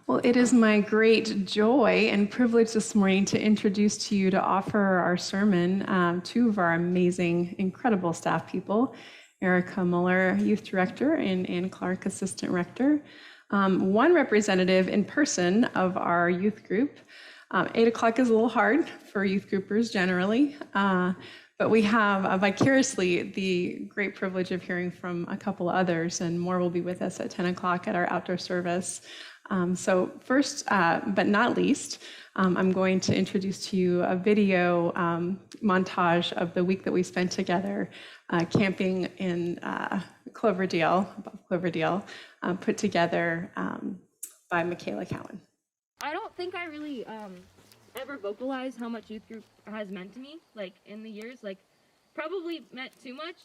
Well, it is my great joy and privilege this morning to introduce to you to offer our sermon two of our amazing, incredible staff people, Erica Muller, Youth Director, and Ann Clark, Assistant Rector. One representative in person of our youth group. 8 o'clock is a little hard for youth groupers generally, but we have vicariously the great privilege of hearing from a couple others, and more will be with us at 10 o'clock at our outdoor service. So first, but not least, I'm going to introduce to you a video montage of the week that we spent together camping in Cloverdale, above Cloverdale, put together by Michaela Cowan. I don't think I really ever vocalized how much youth group has meant to me, like in the years, like probably meant too much.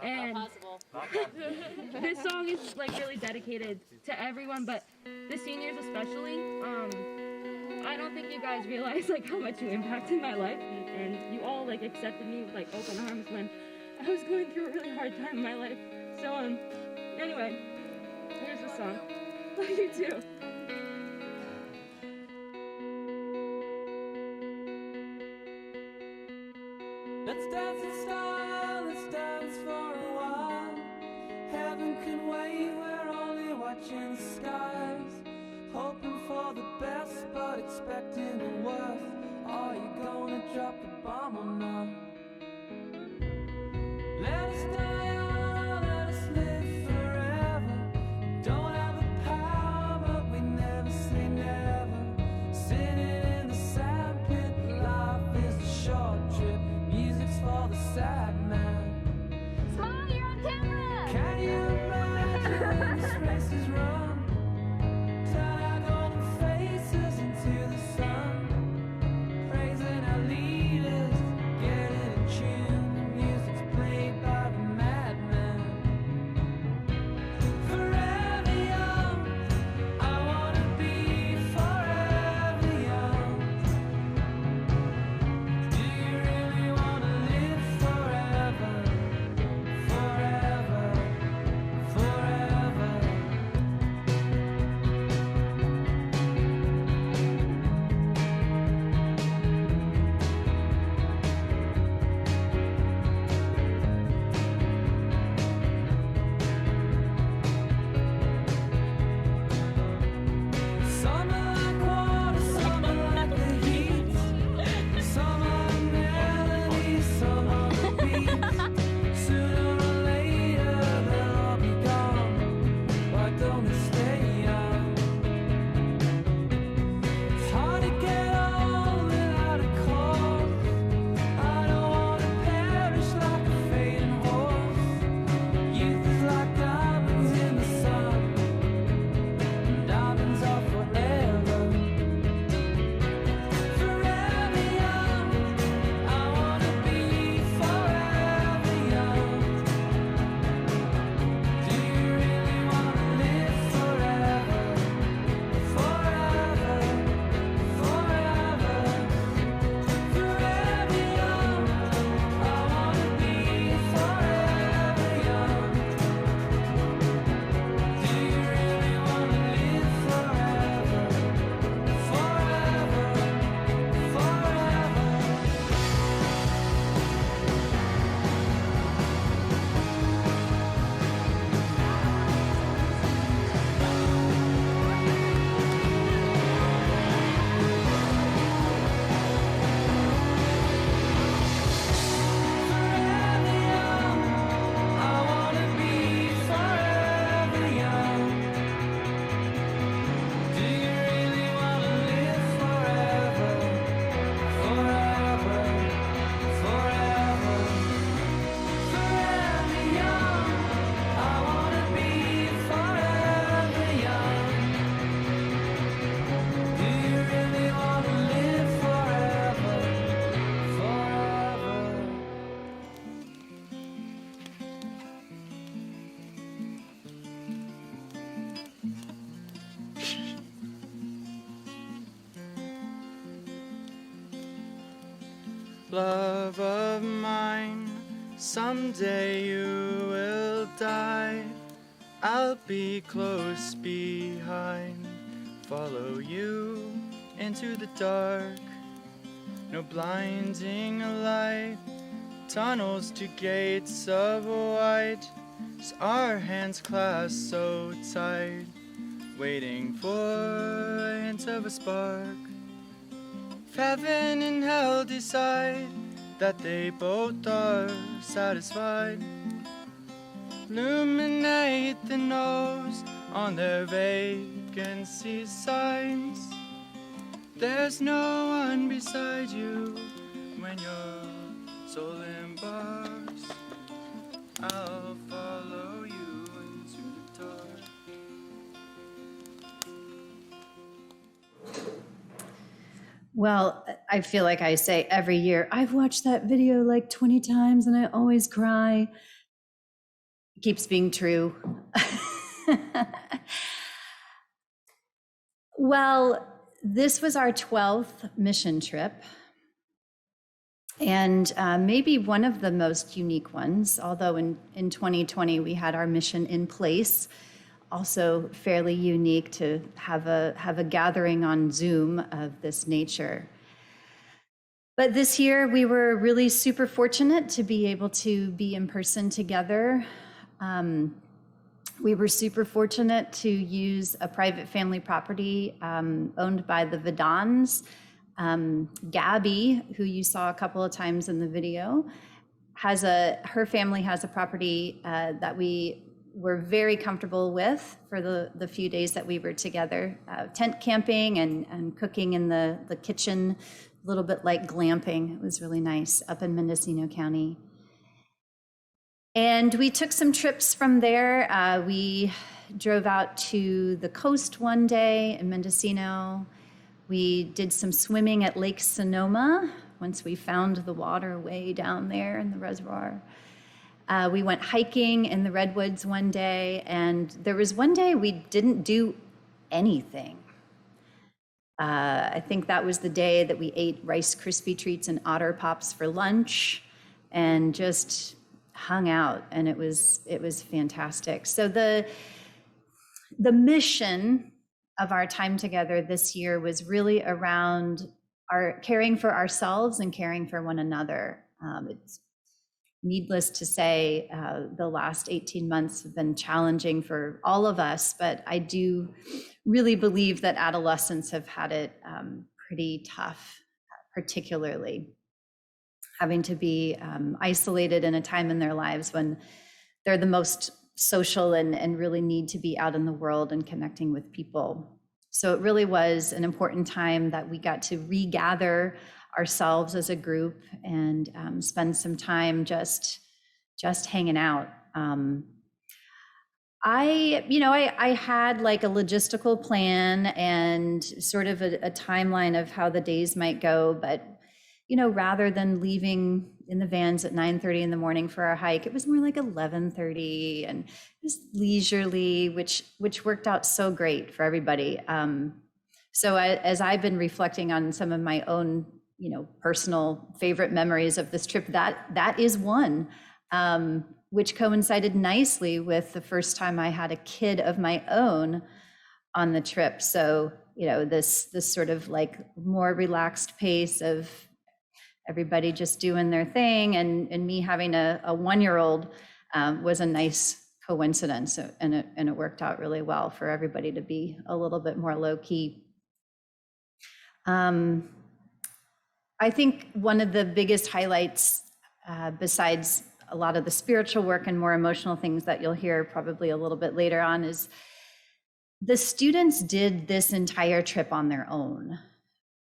And possible. This song is like really dedicated to everyone, but the seniors especially. I don't think you guys realize like how much you impacted my life, and you all like accepted me with like open arms when I was going through a really hard time in my life. So anyway, here's the song. Love you too. Let's dance in style, let's dance for a while. Heaven can wait, we're only watching the skies. Hoping for the best, but expecting the worst. Are you gonna drop the bomb or not? Let us die young, let us live forever. Don't have the power, but we never say never. Sitting in the sandpit, life is a short trip. Music's for the sad man. Smile, you're on camera! Can you imagine this race is run? Turn our golden faces into the sun. Praising our leaders, getting in tune. The music's played by the madman. Forever young, I wanna be forever young. Do you really wanna live forever? Forever, forever. Summer like water, summer like the heat. Summer the melody, summer the beat. Sooner or later they'll all be gone. Why don't we stay young? It's hard to get old without a cause. I don't wanna perish like a fading horse. Youth is like diamonds in the sun. Diamonds are forever. Forever young, I wanna be forever young. Do you really wanna live forever? Forever, forever. Forever young, I wanna be forever young. Do you really wanna live forever? Forever, forever. Forever young, I wanna be forever young. Do you really wanna live forever? Forever, forever. Forever young, I wanna be forever young. Do you really wanna live forever? Forever. Love of mine, someday you will die. I'll be close behind, follow you into the dark. No blinding light, tunnels to gates of white. As our hands clasp so tight, waiting for a hint of a spark. If heaven and hell decide that they both are satisfied, illuminate the nose on their vacancy signs. There's no one beside you when your soul embarks. I'll follow you into the dark. Well, I feel like I say every year, I've watched that video like 20 times and I always cry. It keeps being true. Well, this was our 12th mission trip, and maybe one of the most unique ones, although in 2020 we had our mission in place, also fairly unique to have a gathering on Zoom of this nature. But this year we were really super fortunate to be able to be in person together. We were super fortunate to use a private family property owned by the Vidans. Gabby, who you saw a couple of times in the video, her family has a property that we were very comfortable with for the few days that we were together. Tent camping and cooking in the kitchen, a little bit like glamping. It was really nice up in Mendocino County. And we took some trips from there. We drove out to the coast one day in Mendocino. We did some swimming at Lake Sonoma once we found the water way down there in the reservoir. We went hiking in the redwoods one day, and there was one day we didn't do anything. I think that was the day that we ate Rice Krispie treats and Otter Pops for lunch and just hung out, and it was fantastic. So the mission of our time together this year was really around our caring for ourselves and caring for one another. It's needless to say, the last 18 months have been challenging for all of us, but I do really believe that adolescents have had it pretty tough, particularly having to be isolated in a time in their lives when they're the most social and really need to be out in the world and connecting with people. So it really was an important time that we got to regather ourselves as a group and spend some time just hanging out. I had like a logistical plan and sort of a timeline of how the days might go, but rather than leaving in the vans at 9:30 in the morning for our hike, it was more like 11:30, and it was leisurely, which worked out so great for everybody. So as I've been reflecting on some of my own, personal favorite memories of this trip, that is one, which coincided nicely with the first time I had a kid of my own on the trip. So, this sort of like more relaxed pace of everybody just doing their thing, and me having a 1-year-old was a nice coincidence, and it worked out really well for everybody to be a little bit more low key. I think one of the biggest highlights, besides a lot of the spiritual work and more emotional things that you'll hear probably a little bit later on, is the students did this entire trip on their own.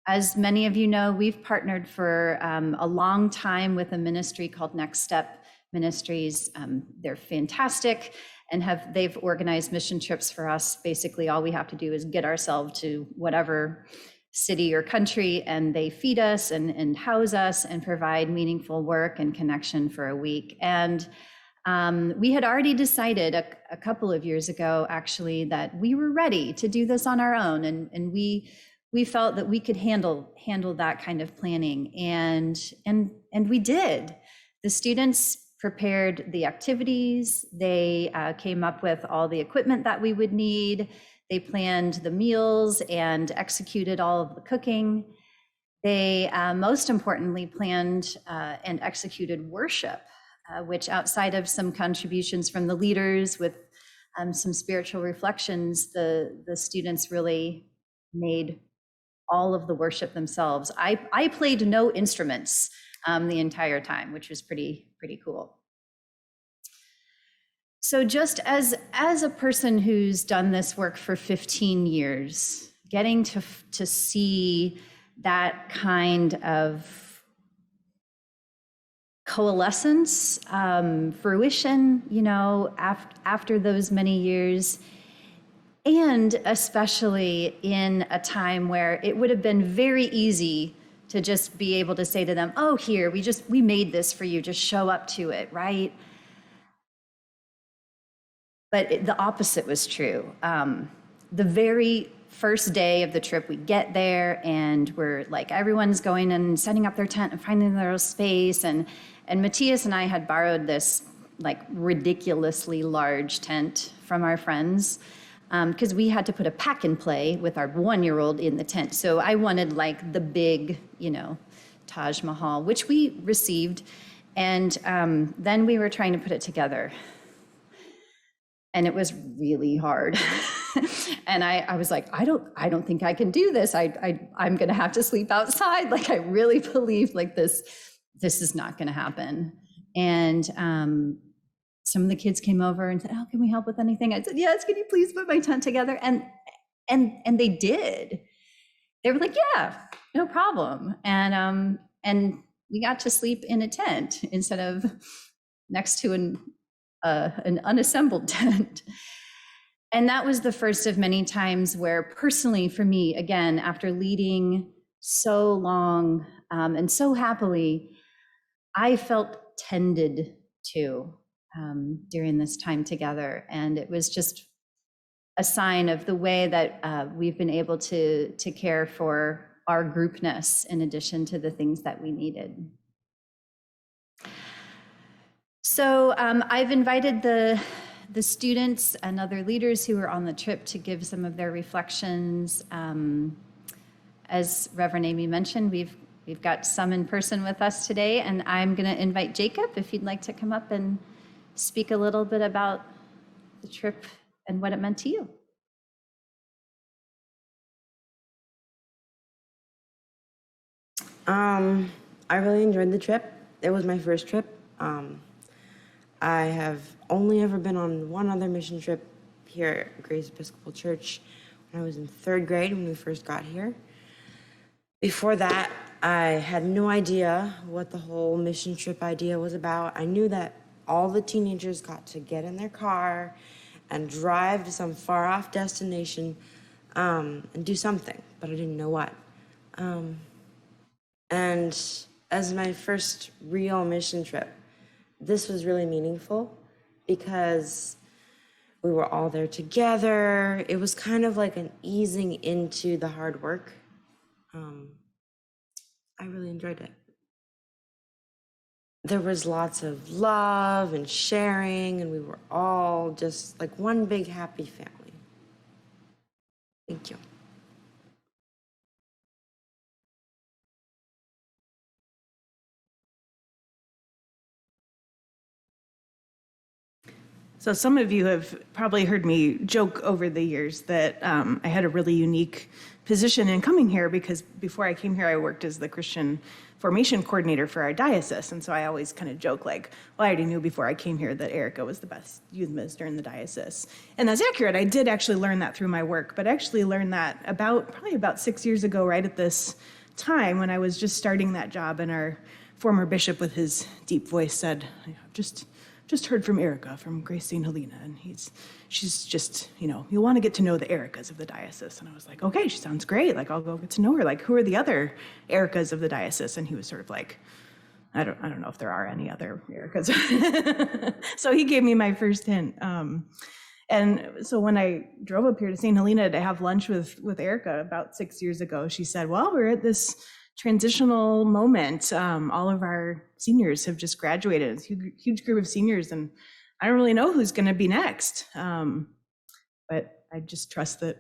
As many of you know, we've partnered for a long time with a ministry called Next Step Ministries. They're fantastic and they've organized mission trips for us. Basically, all we have to do is get ourselves to whatever city or country, and they feed us and house us and provide meaningful work and connection for a week. And we had already decided a couple of years ago, actually, that we were ready to do this on our own, and we felt that we could handle that kind of planning, and we did. The students prepared the activities. They came up with all the equipment that we would need. They planned the meals and executed all of the cooking. They most importantly planned and executed worship, which outside of some contributions from the leaders with some spiritual reflections, the students really made all of the worship themselves. I played no instruments the entire time, which was pretty cool. So just as a person who's done this work for 15 years, getting to see that kind of coalescence, fruition, you know, after those many years, and especially in a time where it would have been very easy to just be able to say to them, oh, here, we made this for you, just show up to it, right? But the opposite was true. The very first day of the trip, we get there and we're like, everyone's going and setting up their tent and finding their space. And Matthias and I had borrowed this like ridiculously large tent from our friends because we had to put a pack and play with our 1-year-old in the tent. So I wanted like the big, you know, Taj Mahal, which we received. And then we were trying to put it together. And it was really hard. And I was like, I don't think I can do this. I'm gonna have to sleep outside. Like I really believe like this is not gonna happen. And some of the kids came over and said, oh, can we help with anything? I said, yes, can you please put my tent together? And they did. They were like, yeah, no problem. And we got to sleep in a tent instead of next to an unassembled tent. And that was the first of many times where personally for me, again, after leading so long and so happily, I felt tended to during this time together. And it was just a sign of the way that we've been able to care for our groupness in addition to the things that we needed. So I've invited the students and other leaders who were on the trip to give some of their reflections. As Reverend Amy mentioned, we've got some in person with us today, and I'm going to invite Jacob if you'd like to come up and speak a little bit about the trip and what it meant to you. I really enjoyed the trip. It was my first trip. I have only ever been on one other mission trip here at Grace Episcopal Church when I was in 3rd grade when we first got here. Before that, I had no idea what the whole mission trip idea was about. I knew that all the teenagers got to get in their car and drive to some far off destination and do something, but I didn't know what. And as my first real mission trip, this was really meaningful because we were all there together. It was kind of like an easing into the hard work. I really enjoyed it. There was lots of love and sharing, and we were all just like one big happy family. Thank you. So some of you have probably heard me joke over the years that I had a really unique position in coming here because before I came here, I worked as the Christian formation coordinator for our diocese. And so I always kind of joke like, well, I already knew before I came here that Erica was the best youth minister in the diocese. And that's accurate. I did actually learn that through my work, but I actually learned that probably about 6 years ago, right at this time when I was just starting that job, and our former bishop with his deep voice said, just heard from Erica from Grace St. Helena, and she's just, you'll want to get to know the Ericas of the diocese. And I was like, okay, she sounds great. Like, I'll go get to know her. Like, who are the other Ericas of the diocese? And he was sort of like, I don't know if there are any other Ericas. So he gave me my first hint. And so when I drove up here to St. Helena to have lunch with Erica about 6 years ago, she said, well, we're at this transitional moment. All of our seniors have just graduated. It's a huge group of seniors, and I don't really know who's going to be next. But I just trust that,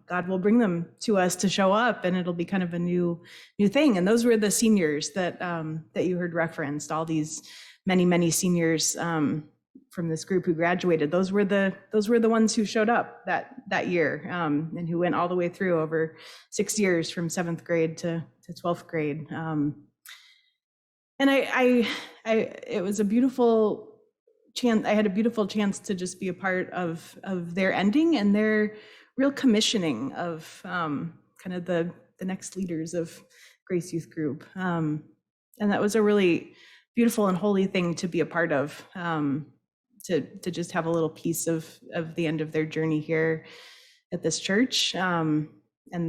God will bring them to us to show up, and it'll be kind of a new thing. And those were the seniors that you heard referenced, all these many seniors from this group who graduated. Those were the ones who showed up that year, and who went all the way through over 6 years from 7th grade to 12th grade. And it was a beautiful chance. I had a beautiful chance to just be a part of their ending and their real commissioning of kind of the next leaders of Grace Youth Group. And that was a really beautiful and holy thing to be a part of, to just have a little piece of the end of their journey here at this church, and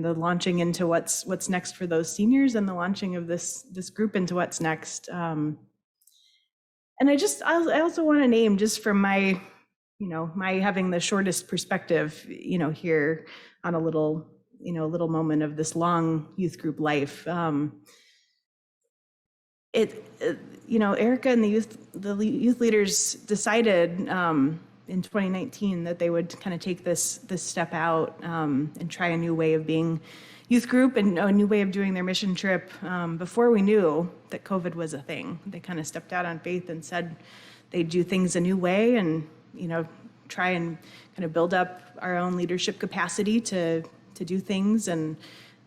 the launching into what's next for those seniors, and the launching of this group into what's next. And I also want to name, just from my having the shortest perspective, here on a little moment of this long youth group life. Erica and the youth leaders decided in 2019 that they would kind of take this step out and try a new way of being youth group and a new way of doing their mission trip before we knew that COVID was a thing. They kind of stepped out on faith and said they'd do things a new way, and try and kind of build up our own leadership capacity to do things, and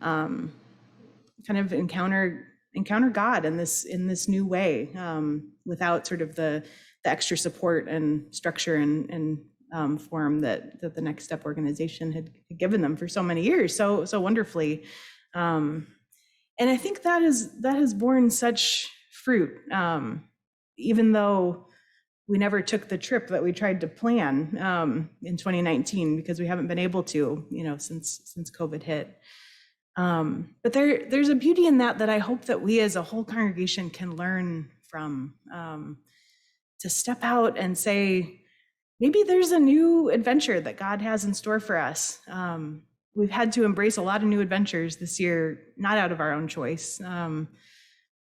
kind of encounter God in this new way, without sort of the extra support and structure and form that the Next Step organization had given them for so many years, so wonderfully. And I think that has borne such fruit, even though we never took the trip that we tried to plan in 2019, because we haven't been able to, since COVID hit. But there's a beauty in that I hope that we as a whole congregation can learn from, to step out and say, maybe there's a new adventure that God has in store for us. We've had to embrace a lot of new adventures this year, not out of our own choice,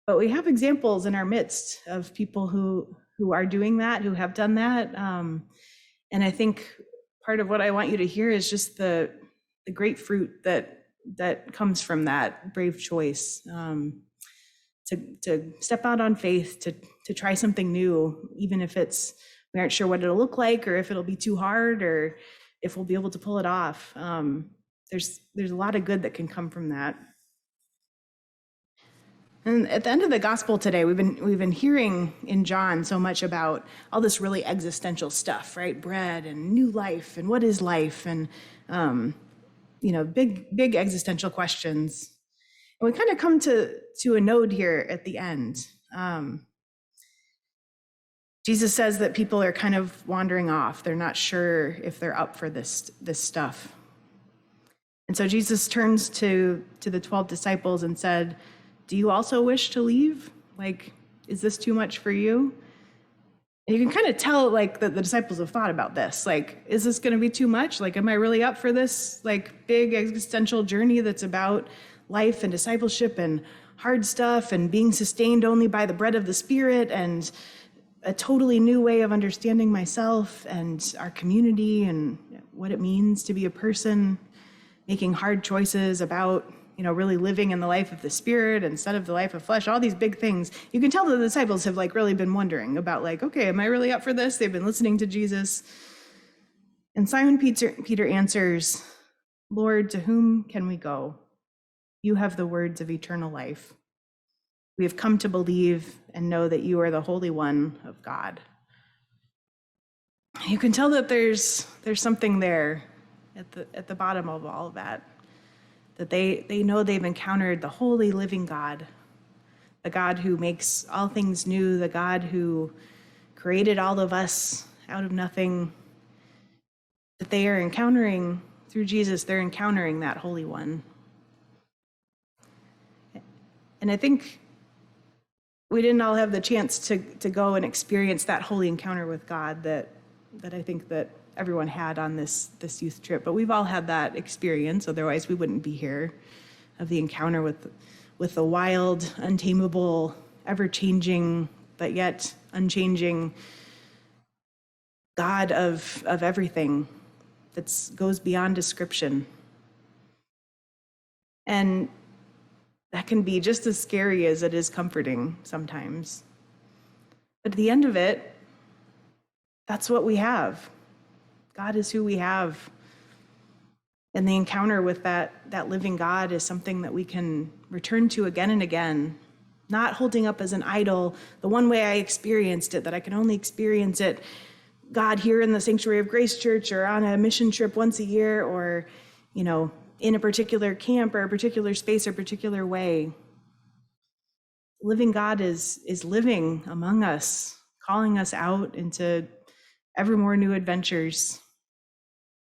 but we have examples in our midst of people who are doing that, who have done that. And I think part of what I want you to hear is just the great fruit that comes from that brave choice, to step out on faith, to try something new, even if we aren't sure what it'll look like, or if it'll be too hard, or if we'll be able to pull it off. There's a lot of good that can come from that. And at the end of the gospel today, we've been hearing in John so much about all this really existential stuff, right? Bread and new life, and what is life, and big existential questions. And we kind of come to a node here at the end. Jesus says that people are kind of wandering off. They're not sure if they're up for this stuff. And so Jesus turns to the 12 disciples and said, "Do you also wish to leave? Like, is this too much for you?" And you can kind of tell, like, that the disciples have thought about this. Like, is this going to be too much? Like, am I really up for this, like, big existential journey that's about life and discipleship and hard stuff and being sustained only by the bread of the Spirit, and a totally new way of understanding myself and our community and what it means to be a person, making hard choices about really living in the life of the Spirit instead of the life of flesh, all these big things. You can tell the disciples have really been wondering about, okay, am I really up for this? They've been listening to Jesus. And Simon Peter answers, "Lord, to whom can we go? You have the words of eternal life. We have come to believe and know that you are the Holy One of God." You can tell that there's something there at the bottom of all of that. That they know they've encountered the holy living God, the God who makes all things new, the God who created all of us out of nothing, that they are encountering through Jesus. They're encountering that Holy One. And I think we didn't all have the chance to go and experience that holy encounter with God that I think that everyone had on this youth trip, but we've all had that experience. Otherwise, we wouldn't be here, of the encounter with with the wild, untamable, ever-changing, but yet unchanging God of everything that goes beyond description. And that can be just as scary as it is comforting sometimes. But at the end of it, that's what we have. God is who we have. And the encounter with that living God is something that we can return to again and again, not holding up as an idol, the one way I experienced it, that I can only experience it, God, here in the Sanctuary of Grace Church or on a mission trip once a year, or, in a particular camp or a particular space or particular way. Living God is living among us, calling us out into ever more new adventures,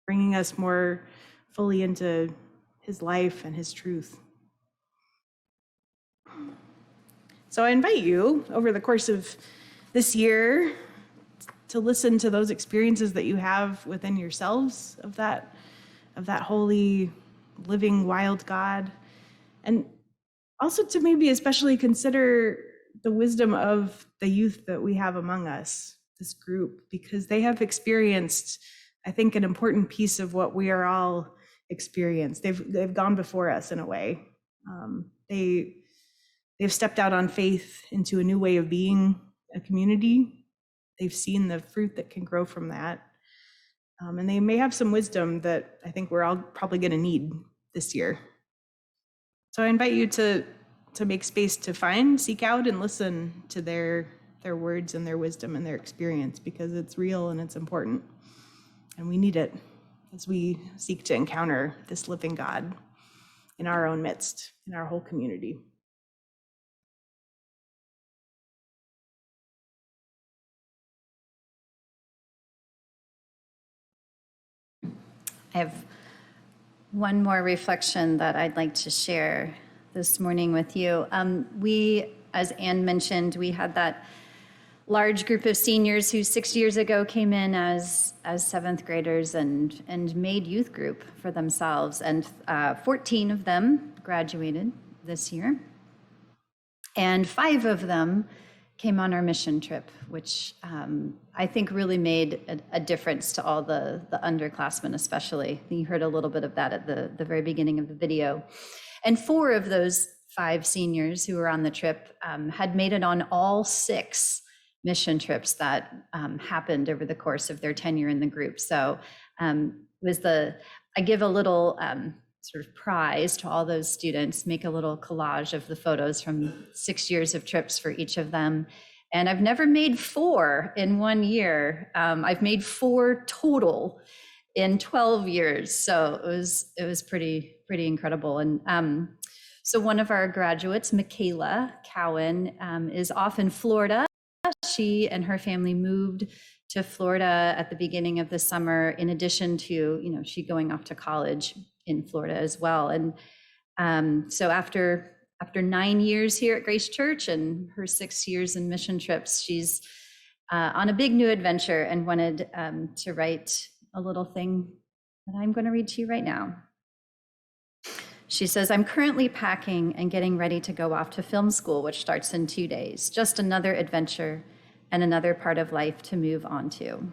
bringing us more fully into his life and his truth. So I invite you over the course of this year to listen to those experiences that you have within yourselves of that holy, living, wild God, and also to maybe especially consider the wisdom of the youth that we have among us, this group, because they have experienced, I think, an important piece of what we are all experienced. They've gone before us in a way. They've stepped out on faith into a new way of being a community. They've seen the fruit that can grow from that. And they may have some wisdom that I think we're all probably going to need this year. So I invite you to make space to seek out and listen to their words and their wisdom and their experience, because it's real and it's important. And we need it as we seek to encounter this living God in our own midst, in our whole community. I have one more reflection that I'd like to share this morning with you. We, as Anne mentioned, we had that large group of seniors who 6 years ago came in as seventh graders and made youth group for themselves. And 14 of them graduated this year. And 5 of them came on our mission trip, which I think really made a difference to all the underclassmen especially. You heard a little bit of that at the very beginning of the video. And 4 of those 5 seniors who were on the trip had made it on all 6 mission trips that happened over the course of their tenure in the group. So I give a little sort of prize to all those students, make a little collage of the photos from 6 years of trips for each of them. And I've never made 4 in 1 year. I've made 4 total in 12 years. So it was pretty incredible. And so one of our graduates, Michaela Cowan, is off in Florida. She and her family moved to Florida at the beginning of the summer, in addition to, she going off to college in Florida as well. And so after 9 years here at Grace Church and her 6 years in mission trips, she's on a big new adventure and wanted to write a little thing that I'm going to read to you right now. She says, "I'm currently packing and getting ready to go off to film school, which starts in 2 days. Just another adventure and another part of life to move on to."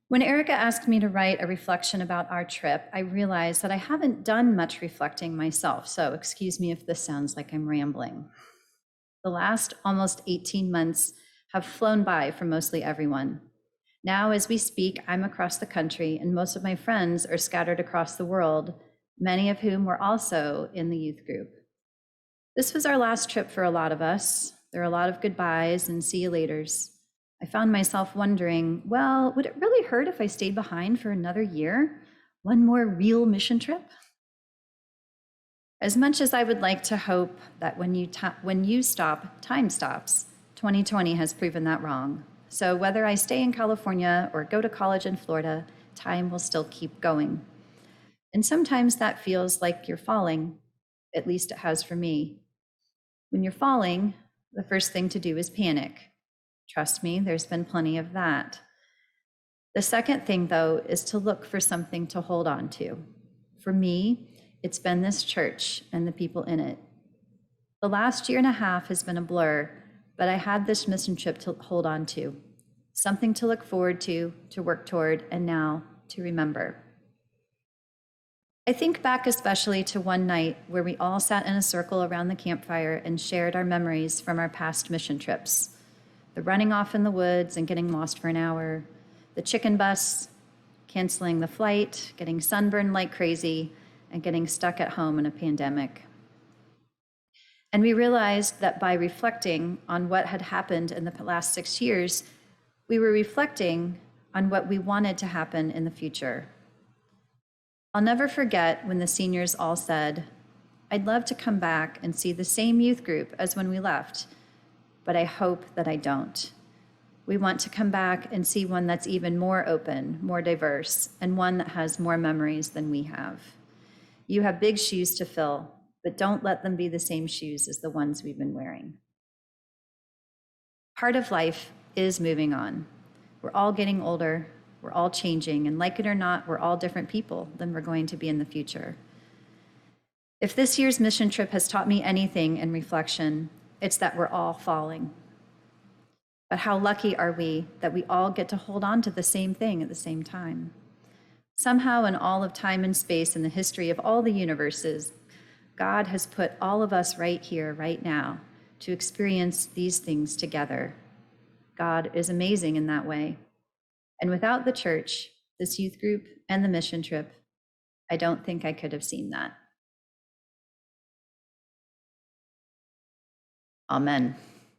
When Erica asked me to write a reflection about our trip, I realized that I haven't done much reflecting myself, so excuse me if this sounds like I'm rambling. The last almost 18 months have flown by for mostly everyone. Now, as we speak, I'm across the country, and most of my friends are scattered across the world, many of whom were also in the youth group. This was our last trip for a lot of us. There are a lot of goodbyes and see you laters. I found myself wondering, well, would it really hurt if I stayed behind for another year? One more real mission trip? As much as I would like to hope that when you stop, time stops, 2020 has proven that wrong. So whether I stay in California or go to college in Florida, time will still keep going. And sometimes that feels like you're falling, at least it has for me. When you're falling, the first thing to do is panic. Trust me, there's been plenty of that. The second thing, though, is to look for something to hold on to. For me, it's been this church and the people in it. The last year and a half has been a blur, but I had this mission trip to hold on to, something to look forward to work toward, and now to remember. I think back especially to one night where we all sat in a circle around the campfire and shared our memories from our past mission trips. The running off in the woods and getting lost for an hour, the chicken bus, canceling the flight, getting sunburned like crazy, and getting stuck at home in a pandemic. And we realized that by reflecting on what had happened in the last 6 years, we were reflecting on what we wanted to happen in the future. I'll never forget when the seniors all said, "I'd love to come back and see the same youth group as when we left, but I hope that I don't. We want to come back and see one that's even more open, more diverse, and one that has more memories than we have. You have big shoes to fill, but don't let them be the same shoes as the ones we've been wearing." Part of life is moving on. We're all getting older, we're all changing, and like it or not, we're all different people than we're going to be in the future. If this year's mission trip has taught me anything in reflection, it's that we're all falling. But how lucky are we that we all get to hold on to the same thing at the same time? Somehow in all of time and space in the history of all the universes, God has put all of us right here, right now, to experience these things together. God is amazing in that way. And without the church, this youth group, and the mission trip, I don't think I could have seen that. Amen.